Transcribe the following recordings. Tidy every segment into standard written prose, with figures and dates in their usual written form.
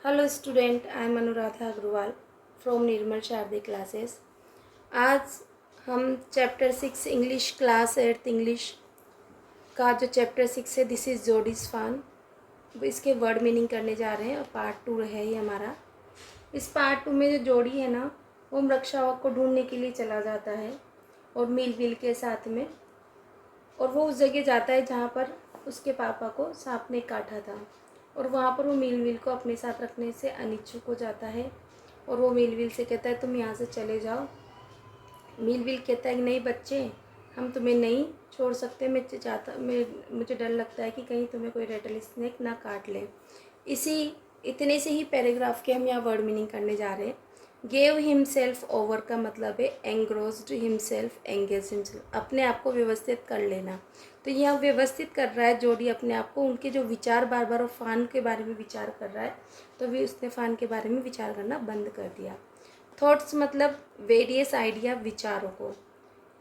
Hello student, I am Anuradha Agarwal from Nirmal Sharde classes. आज हम chapter 6 English class 8 English का जो चैप्टर 6 है दिस इज़ जोडीज फान, इसके वर्ड मीनिंग करने जा रहे हैं और पार्ट 2 है ये हमारा। इस पार्ट 2 में जो जोड़ी है ना, वो मृक्षावक को ढूंढने के लिए चला जाता है और मील के साथ में, और वो उस जगह जाता है जहाँ पर उसके पापा को सांप ने काटा था, और वहाँ पर वो मील को अपने साथ रखने से अनिच्छुक हो जाता है। और वो मील से कहता है तुम यहाँ से चले जाओ। मील कहता है कि नहीं बच्चे, हम तुम्हें नहीं छोड़ सकते, मुझे डर लगता है कि कहीं तुम्हें कोई रेटल स्नेक ना काट ले। इतने से ही पैराग्राफ के हम यहाँ वर्ड मीनिंग करने जा रहे हैं। गेव हिमसेल्फ ओवर का मतलब है एंग्रोस्ड हिमसेल्फ, एंगेज हिमसेल्फ, अपने आप को व्यवस्थित कर लेना। तो यह व्यवस्थित कर रहा है जोड़ी अपने आप को, उनके जो विचार बार बार वो फान के बारे में विचार कर रहा है, तो भी उसने फान के बारे में विचार करना बंद कर दिया। थॉट्स मतलब वेरियस आइडिया, विचारों को,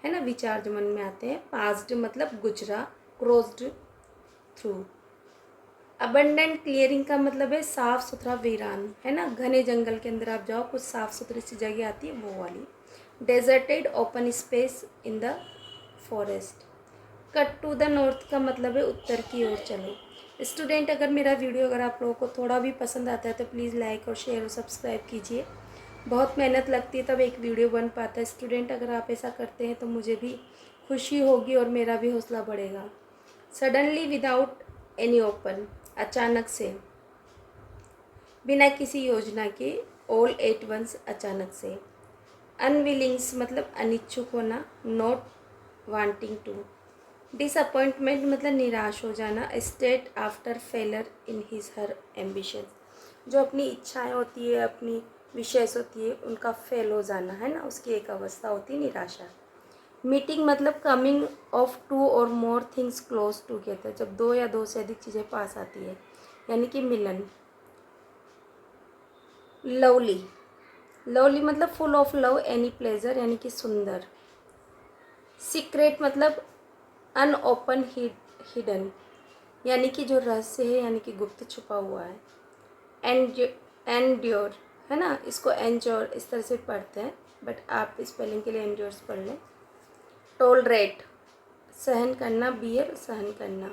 है ना, विचार जो मन में आते हैं। पास्ड मतलब गुजरा, क्रोज्ड थ्रू। अबंडेंट क्लियरिंग का मतलब है साफ़ सुथरा वीरान, है ना, घने जंगल के अंदर आप जाओ, कुछ साफ़ सुथरी सी जगह आती है वो वाली। Deserted open space in the forest. Cut to the north का मतलब है उत्तर की ओर चलो। स्टूडेंट, अगर मेरा वीडियो अगर आप लोगों को थोड़ा भी पसंद आता है तो प्लीज़ लाइक और शेयर और सब्सक्राइब कीजिए। बहुत मेहनत लगती है तब एक वीडियो बन पाता है। स्टूडेंट, अगर आप ऐसा करते हैं तो मुझे भी खुशी होगी और मेरा भी हौसला बढ़ेगा। सडनली विदाउट एनी ओपन, अचानक से, बिना किसी योजना के। ऑल एट वंस, अचानक से। अनविलिंग्स मतलब अनिच्छुक होना, नॉट वांटिंग टू। डिसअपॉइंटमेंट मतलब निराश हो जाना, state after failure in his her ambition, जो अपनी इच्छाएं होती है, अपनी विशेष होती है, उनका फेल हो जाना, है ना, उसकी एक अवस्था होती है निराशा। मीटिंग मतलब कमिंग ऑफ टू और मोर थिंग्स क्लोज टूगेदर, जब दो या दो से अधिक चीज़ें पास आती है, यानी कि मिलन। लवली, लवली मतलब full of love any pleasure, यानी कि सुंदर। सीक्रेट मतलब अनओपन हिडन, यानी कि जो रहस्य है, यानी कि गुप्त छुपा हुआ है। एंड्योर, है ना, इसको एंजोर इस तरह से पढ़ते हैं, बट आप स्पेलिंग के लिए एंड्योर्स पढ़ लें। टोलरेट, सहन करना, बियर सहन करना।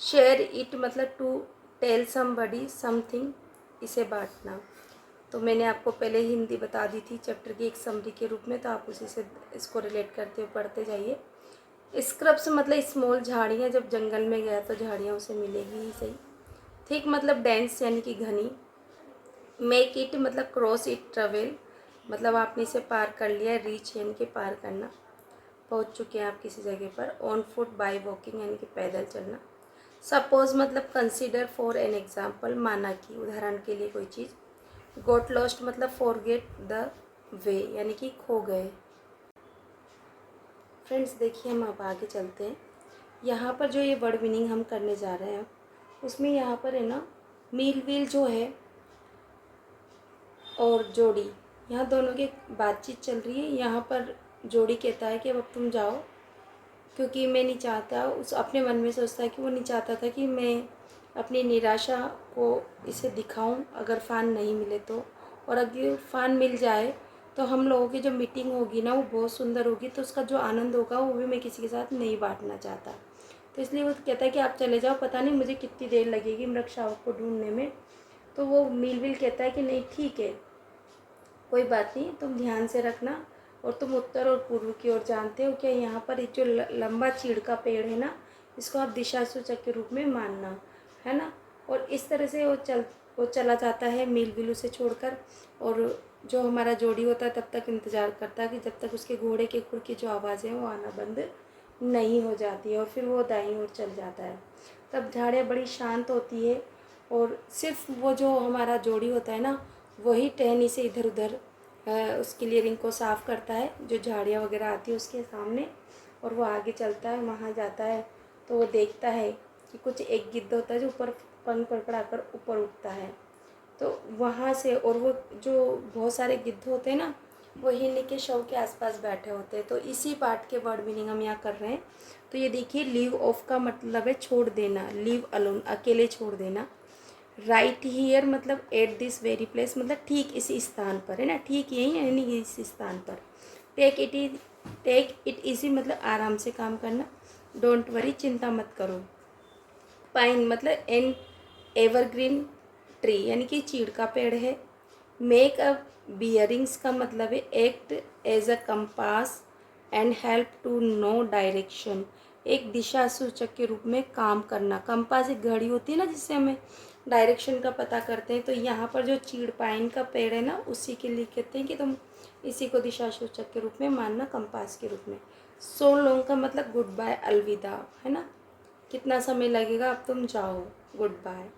शेयर इट मतलब टू टेल समबडी समथिंग, इसे बांटना। तो मैंने आपको पहले हिंदी बता दी थी चैप्टर की एक समरी के रूप में, तो आप उसी से इसको रिलेट करते हुए पढ़ते जाइए। स्क्रब्स मतलब स्मॉल झाड़ियाँ, जब जंगल में गया तो झाड़ियाँ उसे मिलेगी ही सही। थिक मतलब डेंस, यानी कि घनी। मेक इट मतलब क्रॉस इट, ट्रेवल मतलब आपने इसे पार कर लिया। रीच यानी कि पार करना, पहुंच चुके हैं आप किसी जगह पर। ऑन फुट बाय वॉकिंग यानी कि पैदल चलना। सपोज मतलब कंसीडर फॉर एन एग्जाम्पल, माना कि, उदाहरण के लिए कोई चीज़। गोट लॉस्ट मतलब फॉरगेट द वे, यानी कि खो गए। फ्रेंड्स देखिए, हम अब आगे चलते हैं। यहाँ पर जो ये वर्ड मीनिंग हम करने जा रहे हैं उसमें यहाँ पर है ना, मील व्हील जो है और जोड़ी, यहाँ दोनों की बातचीत चल रही है। यहाँ पर जोड़ी कहता है कि अब तुम जाओ, क्योंकि मैं नहीं चाहता, उस अपने मन में सोचता है कि वो नहीं चाहता था कि मैं अपनी निराशा को इसे दिखाऊं अगर फ़ान नहीं मिले तो। और अगर फ़ान मिल जाए तो हम लोगों की जो मीटिंग होगी ना वो बहुत सुंदर होगी, तो उसका जो आनंद होगा वो भी मैं किसी के साथ नहीं बांटना चाहता। तो इसलिए वो कहता है कि आप चले जाओ, पता नहीं मुझे कितनी देर लगेगी मृक्षावक को ढूंढने में। तो वो मील कहता है कि नहीं ठीक है, कोई बात नहीं, तुम ध्यान से रखना। और तुम उत्तर और पूर्व की ओर जानते हो क्या, यहाँ पर एक जो लंबा चीड़ का पेड़ है ना, इसको आप दिशा सूचक के रूप में मानना, है ना। और इस तरह से वो चला जाता है मील उसे छोड़कर। और जो हमारा जोड़ी होता है तब तक इंतज़ार करता है कि जब तक उसके घोड़े के खुर की जो आवाज़ें हैं वो आना बंद नहीं हो जाती है, और फिर वो दाईं ओर चल जाता है। तब झाड़ियाँ बड़ी शांत होती है, और सिर्फ वो जो हमारा जोड़ी होता है ना, वही टहनी से इधर उधर उसकी क्लियरिंग को साफ़ करता है, जो झाड़ियाँ वगैरह आती है उसके सामने। और वो आगे चलता है, वहाँ जाता है तो वो देखता है कि कुछ एक गिद्ध होता है जो ऊपर पंख फड़फड़ाकर ऊपर उठता है। तो वहाँ से, और वो जो बहुत सारे गिद्ध होते हैं ना, वो हिरनी के शव के आसपास बैठे होते हैं। तो इसी पार्ट के वर्ड मीनिंग हम यहाँ कर रहे हैं। तो ये देखिए, लीव ऑफ का मतलब है छोड़ देना, लीव अलोन अकेले छोड़ देना। राइट हियर मतलब एट दिस वेरी प्लेस, मतलब ठीक इस स्थान पर, है ना, ठीक यही यानी इस स्थान पर। टेक इट इजी मतलब आराम से काम करना। डोंट वरी चिंता मत करो। पाइन मतलब एन एवरग्रीन ट्री यानी कि चीड़ का पेड़ है। मेक अ बियरिंग्स का मतलब है act as a compass and help to know direction, एक दिशा सूचक के रूप में काम करना। कंपास एक घड़ी होती है ना जिससे हमें डायरेक्शन का पता करते हैं, तो यहाँ पर जो चीड़ पाइन का पेड़ है ना उसी के लिए कहते हैं कि तुम इसी को दिशा सूचक के रूप में मानना, कंपास के रूप में। सो लॉन्ग का मतलब गुड बाय, अलविदा, है ना, कितना समय लगेगा अब तुम जाओ, good bye.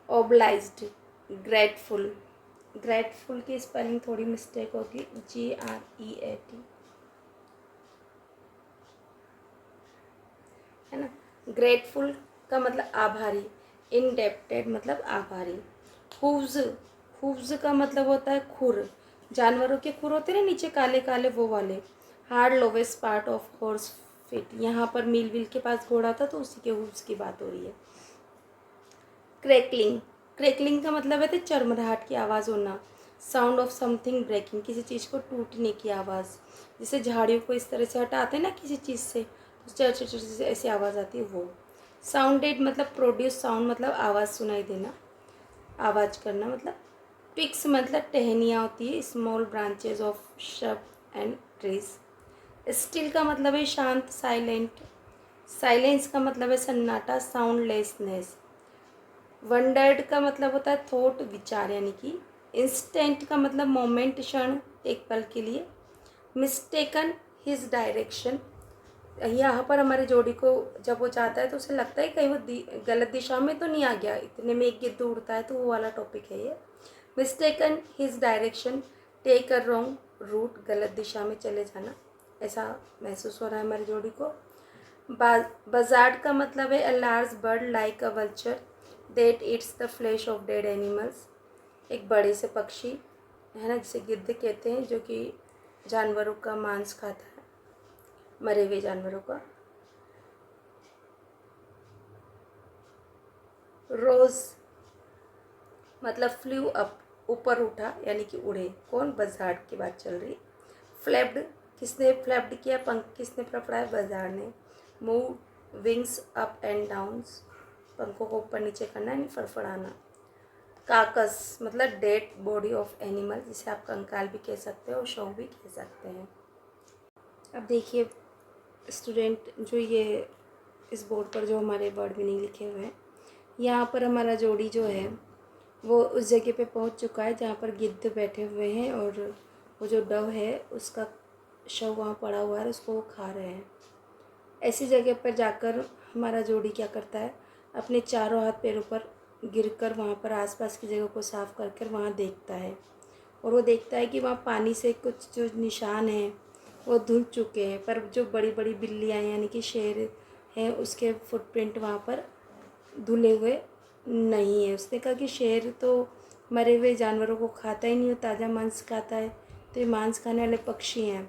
Obliged, grateful, grateful की स्पेलिंग थोड़ी मिस्टेक होगी, GREAT, है ना। ग्रेटफुल का मतलब आभारी। इनडेप्टेड मतलब आभारी। हूव्स, हूव्स का मतलब होता है खुर, जानवरों के खुर होते हैं ना नीचे काले काले, वो वाले। Hard lowest part of horse fit, यहाँ पर मील व्हील के पास घोड़ा था तो उसी के हूव्स की बात हो रही है। क्रैकलिंग, क्रैकलिंग का मतलब है तो चरमराहट की आवाज़ होना। साउंड ऑफ समथिंग ब्रेकिंग, किसी चीज़ को टूटने की आवाज़, जैसे झाड़ियों को इस तरह से हटाते हैं ना किसी चीज़ से, तो चर चर चर से ऐसी आवाज़ आती है वो। साउंडेड मतलब प्रोड्यूस साउंड मतलब आवाज़ सुनाई देना, आवाज़ करना मतलब। पिक्स मतलब टहनियाँ होती है, small branches of Shab and trees. Still का मतलब है शांत, साइलेंट। साइलेंस का मतलब है सन्नाटा, साउंडलेसनेस। वंडर्ड का मतलब होता है थॉट, विचार यानी कि। इंस्टेंट का मतलब मोमेंट, क्षण, एक पल के लिए। मिस्टेकन हिज डायरेक्शन, यहाँ पर हमारे जोड़ी को जब वो जाता है तो उसे लगता है कहीं वो गलत दिशा में तो नहीं आ गया, इतने में एक गिद्ध उड़ता है, तो वो वाला टॉपिक है ये। Mistaken his direction, take a wrong route, गलत दिशा में चले जाना, ऐसा महसूस हो रहा है हमारी जोड़ी को। बजार्ड का मतलब है a large bird like a vulture that eats the flash of dead animals, एक बड़े से पक्षी, है ना, जिसे गिद्ध कहते हैं, जो कि जानवरों का मांस खाता है, मरे हुए जानवरों का। रोज मतलब फ्लू अप, ऊपर उठा यानी कि उड़े, कौन, बजार्ड की बात चल रही। फ्लैप्ड, किसने फ्लैप्ड किया, पंख किसने फड़फड़ाया, बजार्ड ने। Move wings up and downs, पंखों को ऊपर नीचे करना यानी फड़फड़ाना। काकस मतलब डेड बॉडी ऑफ एनिमल, जिसे आप कंकाल भी कह सकते हो और शव भी कह सकते हैं। अब देखिए स्टूडेंट, जो ये इस बोर्ड पर जो हमारे वर्ड मीनिंग लिखे हुए हैं, यहाँ पर हमारा जोड़ी जो है वो उस जगह पे पहुँच चुका है जहाँ पर गिद्ध बैठे हुए हैं, और वो जो डव है उसका शव वहाँ पड़ा हुआ है, उसको वो खा रहे हैं। ऐसी जगह पर जाकर हमारा जोड़ी क्या करता है, अपने चारों हाथ पैरों पर गिरकर वहाँ पर आसपास की जगह को साफ कर कर वहाँ देखता है, और वो देखता है कि वहाँ पानी से कुछ जो निशान हैं वो धुल चुके हैं, पर जो बड़ी बड़ी बिल्लियाँ यानी कि शेर हैं उसके फुटप्रिंट वहाँ पर धुले हुए नहीं है। उसने कहा कि शेर तो मरे हुए जानवरों को खाता ही नहीं, हो ताज़ा मांस खाता है, तो ये मांस खाने वाले पक्षी हैं,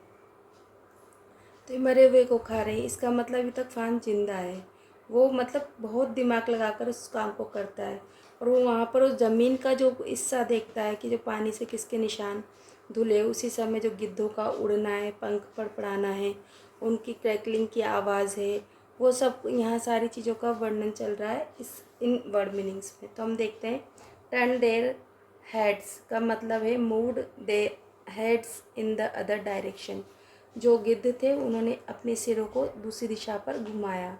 तो ये मरे हुए को खा रहे हैं, इसका मतलब अभी तक फान जिंदा है। वो मतलब बहुत दिमाग लगाकर उस काम को करता है, और वो वहाँ पर उस ज़मीन का जो हिस्सा देखता है कि जो पानी से किसके निशान धुले, उसी समय जो गिद्धों का उड़ना है, पंख फड़फड़ाना है, उनकी क्रैकलिंग की आवाज़ है, वो सब यहाँ सारी चीज़ों का वर्णन चल रहा है इस इन वर्ड मीनिंग्स में। तो हम देखते हैं टर्न देयर हेड्स का मतलब है mood they heads in the other direction, जो गिद्ध थे उन्होंने अपने सिरों को दूसरी दिशा पर घुमाया।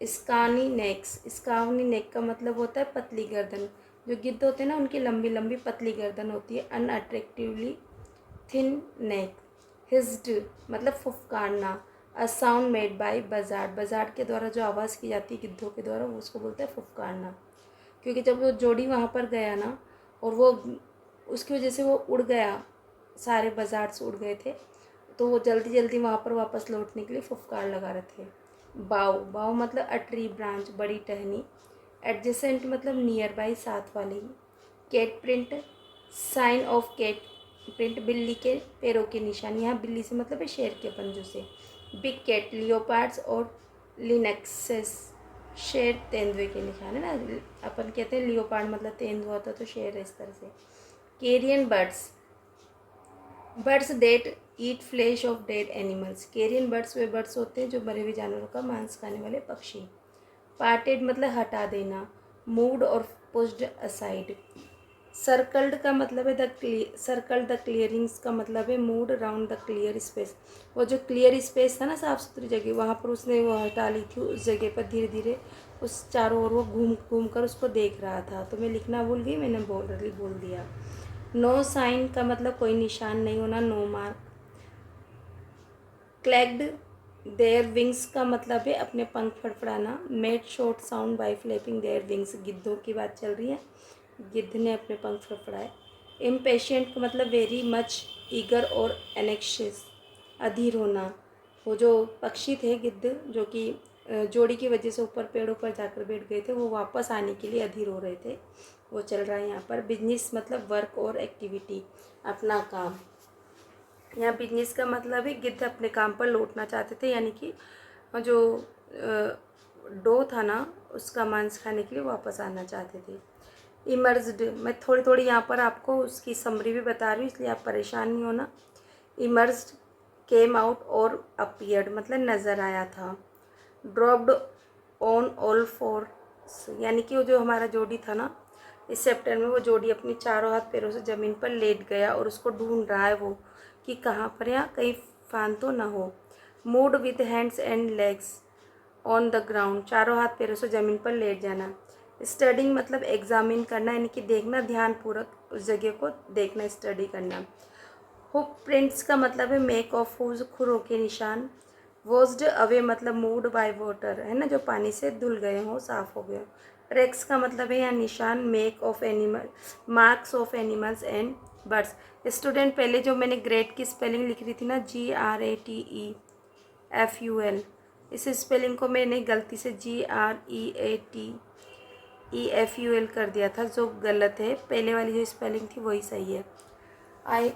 स्कानी नेक्स, स्कानी नेक का मतलब होता है पतली गर्दन, जो गिद्ध होते हैं ना उनकी लंबी लंबी पतली गर्दन होती है। अनअट्रैक्टिवली थिन नेक। हिज्ड मतलब फुफकारना। अ साउंड मेड बाय बजार्ड, बजार्ड के द्वारा जो आवाज़ की जाती है गिद्धों के द्वारा, वो उसको बोलते हैं फुफकारना। क्योंकि जब वो जोड़ी वहाँ पर गया ना, और वो उसकी वजह से वो उड़ गया, सारे बाजार से उड़ गए थे, तो वो जल्दी जल्दी वहाँ पर वापस लौटने के लिए फुफकार लगा रहे थे। बाव, बाव मतलब अ ट्री ब्रांच, बड़ी टहनी। एडजेसेंट मतलब नियर बाई, साथ वाले ही। Cat print, sign of cat print, बिल्ली के पैरों के निशान, यहाँ बिल्ली से मतलब है शेर के पंजों से। बिग कैट, लियोपार्ड्स और लिनक्सेस, शेर तेंदुए के निशान है ना, अपन कहते हैं लियोपार्ड मतलब तेंदुआ होता तो शेर है इस तरह से। Carrion birds, birds that eat flesh of dead animals. Carrion birds वे बर्ड्स होते हैं जो मरे हुए जानवरों का मांस खाने वाले पक्षी। पार्टेड मतलब हटा देना, मूव्ड और पुश्ड असाइड। सर्कल्ड का मतलब है सर्कल द क्लियरिंग्स का मतलब है mood around the clear space. वो जो क्लियर स्पेस था ना, साफ़ सुथरी जगह, वहाँ पर उसने वो हटा ली थी। उस जगह पर धीरे धीरे उस चारों ओर वो घूम घूम कर उसको देख रहा था। तो मैं लिखना भूल गई, मैंने बोल दिया। नो साइन का मतलब कोई निशान नहीं होना, no mark. Clapped their wings का मतलब है अपने पंख फड़फड़ाना। Made short sound by flapping their wings, गिद्धों की बात चल रही है, गिद्ध ने अपने पंख फड़फड़ाए। इम्पेशेंट का मतलब वेरी मच ईगर और एनेक्शियस, अधीर होना। वो जो पक्षी थे गिद्ध, जो कि जोड़ी की वजह से ऊपर पेड़ों पर जाकर बैठ गए थे, वो वापस आने के लिए अधीर हो रहे थे। वो चल रहा है यहाँ पर। बिजनेस मतलब वर्क और एक्टिविटी, अपना काम। यहाँ बिजनेस का मतलब है गिद्ध अपने काम पर लौटना चाहते थे, यानी कि जो डो था ना, उसका मांस खाने के लिए वापस आना चाहते थे। इमर्ज्ड, मैं थोड़ी थोड़ी यहाँ पर आपको उसकी समरी भी बता रही हूँ, इसलिए आप परेशान नहीं होना। इमर्ज्ड, केम आउट और अपीयर्ड मतलब नज़र आया था। ड्रॉप्ड ऑन ऑल फोर्स, यानी कि वो जो हमारा जोड़ी था ना, इस चैप्टर में वो जोड़ी अपनी चारों हाथ पैरों से ज़मीन पर लेट गया और उसको ढूंढ रहा है वो कि कहाँ पर, यहाँ कहीं फान तो ना हो। Mood with hands and legs on the ground, चारों हाथ पैरों से ज़मीन पर लेट जाना। स्टडिंग मतलब एग्जामिन करना, यानी कि देखना, ध्यानपूर्वक उस जगह को देखना, स्टडी करना। हुक प्रिंट्स का मतलब है मेक ऑफ हूज, खुरों के निशान। वॉस्ड अवे मतलब मूव्ड बाय वाटर, है ना, जो पानी से धुल गए हों, साफ हो गए। रेक्स का मतलब है यहाँ निशान, make of animal, marks of animals and birds. Student, पहले जो मैंने ग्रेट की स्पेलिंग लिख रही थी ना, GRATEFUL, इस स्पेलिंग को मैंने गलती से GREATEFUL कर दिया था, जो गलत है। पहले वाली जो स्पेलिंग थी वही सही है। आई